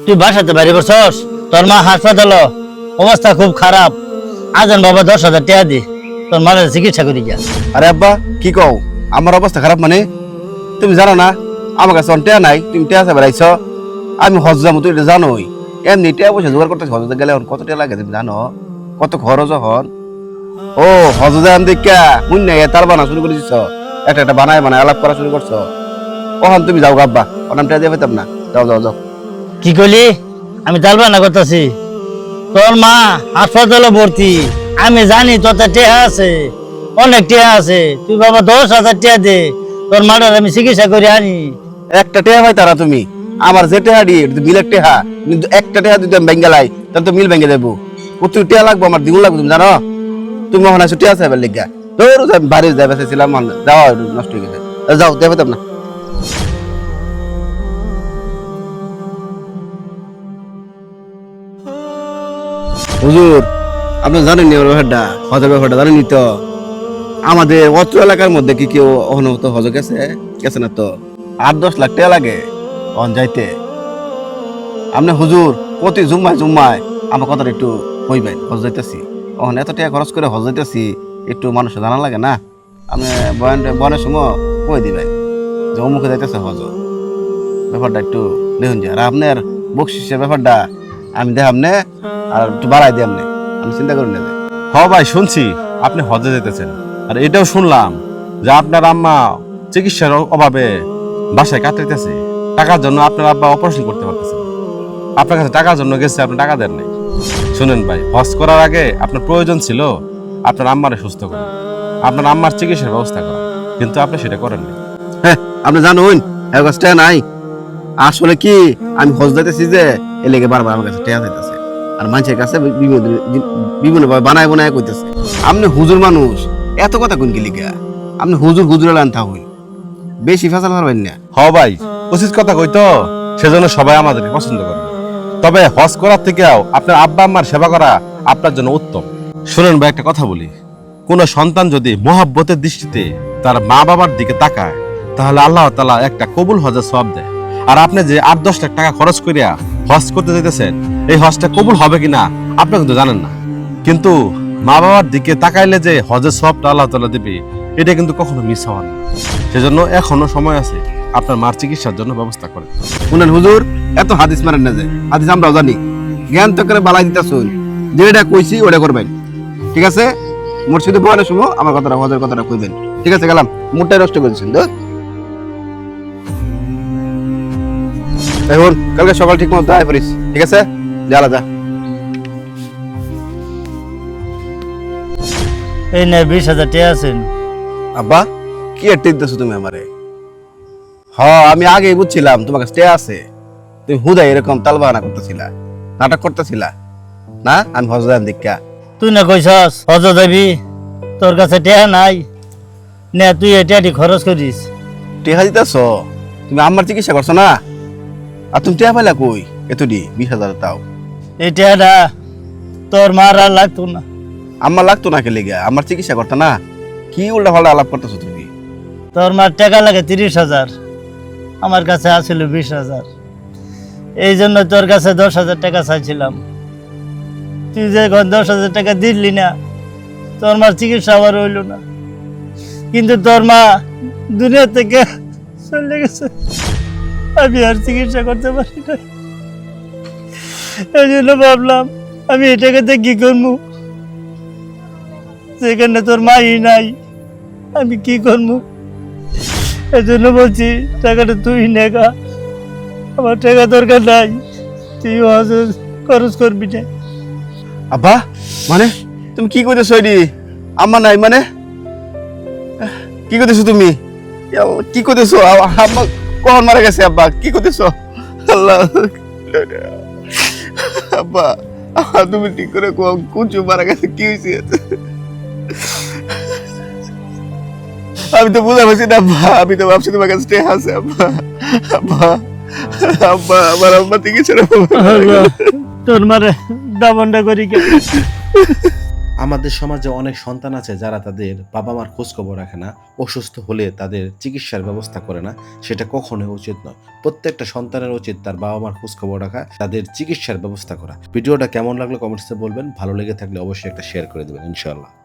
তুই বাসাতে বাড়ি করছস? তোর মা হাসপাতাল, অবস্থা খুব খারাপ। আজান বাবা 10,000 টাকা দি তোর মার চিকিৎসা করি গিয়া। আরে আব্বা কি কও, আমার অবস্থা খারাপ মানে? তুমি জানো না আমার কাছে টেয়া নাই, তুমি টেয়া চাই বেড়াইছ। আমি হজ যাবো, তুই এটা জানোই। এমনি টেয়া পয়সা জোগাড় করতে হজতে গেলে এখন কত টেয়া লাগে তুমি জানো? কত খরচ হন। ও হজ যান দেখা শূন্য তার বানা শুরু করে দিচ্ছ, একটা একটা বানায় বানায় আলাপ করা শুরু করছো। ওখান তুমি যাও আব্বা, ওনাম টেয়া দিয়ে পেতাম না। যাও যাও যাও। কি কইলি? আমি তালবা না করতেছি। তোর মা হাসপাতালে ভর্তি, আমি জানি তোর টেহা আছে, অনেক টেহা আছে। তুই বাবা 10,000 টাকা দে, তোর মাটার আমি চিকিৎসা করে আনি। একটা টেহা ভাই তারা তুমি আমার যে টেহা দিয়ে মিলের টেহা, কিন্তু একটা টেহা যদি আমি ভেঙ্গে লাই তাহলে তো মিল ভেঙে দেবো। কত টেহা লাগবো আমার, দ্বিগুণ লাগবে তুমি জানো। তুমি মনে হয় টেহা চাইবার লেগা ধরো বাড়ি যাই বেসেছিলাম, যাওয়া নষ্ট হয়ে গেছে। যাও দেখো না। হুজুর আপনি জানেন ব্যাপারটা, হজের ব্যাপারটা জানেনি তো? আমাদের অত্র এলাকার মধ্যে কি কেউ অহনত হজ গেছে? গেছে না তো। 8-10 লাখ টাকা লাগে অন যাইতে। আপনি হুজুর প্রতি জুম্মায় আমার কথাটা একটু কইবেন। হজ যাইতেছি, অহন এত টাকা খরচ করে হজ যাইতেছি, একটু মানুষের জানা লাগে না? আপনি বয়নের সময় কই দিবেন যে অমুকে যাইতেছে হজ, ব্যাপারটা একটু দেখুন যে। আর আপনার বকশিসের ব্যাপারটা আমি দেখাম নে, আর একটু বাড়াই দিই আপনি, আমি চিন্তা করি না। হ ভাই শুনছি আপনি হজে যেতেছেন, আর এটাও শুনলাম যে আপনার আম্মা চিকিৎসার অভাবে বাসায় কাটাইতেছে। টাকার জন্য আপনার আব্বা অপারেশন করতে পারতেছে না। আপনার কাছে টাকার জন্য গেছে, আপনি টাকা দেন নাই। শুনেন ভাই, হজ করার আগে আপনার প্রয়োজন ছিল আপনার আম্মারে সুস্থ করা, আপনার আম্মার চিকিৎসার ব্যবস্থা করা, কিন্তু আপনি সেটা করেননি। হ্যাঁ আপনি জানুন কাছে নাই। আসলে কি আমি হজ যাইতেছি যে এ লেগে বারবার আমার কাছে টেয়া যাইতেছে, আর মানুষের কাছে বিভিন্ন ভাবে বানায় বানায় কইতেছে। আপনি হুজুর মানুষ, এত কথা কোন গেলি গা? আপনি হুজুর আনতা হই, বেশি ফেসাল পারবেন না। হ ভাই, উচিত কথা কইতো, সেজন্য সবাই আমাদেরকে পছন্দ করে। তবে হজ করার থেকেও আপনার আব্বা আম্মার সেবা করা আপনার জন্য উত্তম। শুনেন ভাই, একটা কথা বলি, কোন সন্তান যদি মহাব্বতের দৃষ্টিতে তার মা বাবার দিকে তাকায়, তাহলে আল্লাহ তাআলা একটা কবুল হজের সওয়াব দেয়। আর আপনি যে 8-10 লাখ টাকা খরচ করিয়া হজ করতে যেতেছেন, এই হজটা কবুল হবে কিনা আপনি কিন্তু জানেন না। কিন্তু মা বাবার দিকে তাকাইলে যে হজের সওয়াবটা আল্লাহ তাআলা দিবে, এটা কিন্তু কখনো মিস হওয়ার না। সেজন্য এখনো সময় আছে, আপনার মার চিকিৎসার জন্য ব্যবস্থা করেন। শুনেন হুজুর, এত হাদিস মারেন না যে, হাদিস আমরাও জানি, জ্ঞান তো করে বালাই দিতে শুন, যেটা কইছি ওটা করবেন, ঠিক আছে? মসজিদে বহানের সময় আমার কথাটা হজের কথাটা কইবেন, ঠিক আছে? গেলাম, মুডটাই নষ্ট করেছেন তো। এখন কালকে সকাল ঠিক মতো আয় পড়িস, ঠিক আছে? যা যা। এই নে 20,000 টাকা আছেন। আব্বা কি আর টিপতেছো তুমি আমারে? হ আমি আগেই বুঝছিলাম তোমার কাছে টেয়া আছে। তুমি হুদাই এরকম তালবাহানা করতেছিলা, নাটক করতেছিলা না? আমি হজদান দীক্ষা। তুই না কইছস হজ যাবি, তোর কাছে টাকা নাই, নে তুই এই টাকাটি খরচ করিস। টেহা দিতেছ? তুমি আমার চিকিৎসা করছো না? আর তুমি টেহা পাইলা কই এতটি? 20,000 তাও। এই টাকাটা তোর মার আর লাগতো না। আমার লাগতো না, কে লেগে আমার চিকিৎসা করতে না? কি উল্টা পাল্টা আলাপ করতেছো তুমি? তোর মার টাকা লাগে 30,000, আমার কাছে আছিল 20,000। এই জন্য তোর কাছে 10,000 টাকা চাইছিলাম। তুই যে 10,000 টাকা দিলি না, তোর মার চিকিৎসা আবার হইল না। কিন্তু তোর মা দুনিয়া থেকে চলে গেছে, আমি আর চিকিৎসা করতে পারি না। এই জন্য ভাবলাম আমি এই টাকাতে কি করবো, সেখানে তোর মাই নাই, আমি কি করবো? এই জন্য বলছি টাকাটা তুই নেগা, আমার টাকা দরকার নাই, তুই খরচ করবি না। আব্বা মানে তুমি কি কইতেছো? এডি আম্মা নাই মানে কি কইতেছো তুমি? কি কইতেছো? আম্মা কখন মারা গেছে? আব্বা কি কইতেছো? আল্লাহ আব্বা তুমি ঠিক করে কুচু মারা গেছে, কি হয়েছে? আমি তো বুঝা পারছি না আব্বা, আমি তো ভাবছি তোমার কাছে টেহা আছে। আব্বা আব্বা আব্বা আমার আম্মা থেকে ছেড়ে তোর মারে দামনটা করি কে? আমাদের সমাজে অনেক সন্তান আছে যারা তাদের বাবা মার খোঁজ খবর রাখে না, অসুস্থ হলে তাদের চিকিৎসার ব্যবস্থা করে না। সেটা কখনোই উচিত নয়। প্রত্যেকটা সন্তানের উচিত তার বাবা মার খোঁজ খবর রাখা, তাদের চিকিৎসার ব্যবস্থা করা। ভিডিওটা কেমন লাগলো কমেন্টসে বলবেন। ভালো লেগে থাকলে অবশ্যই একটা শেয়ার করে দেবেন ইনশাআল্লাহ।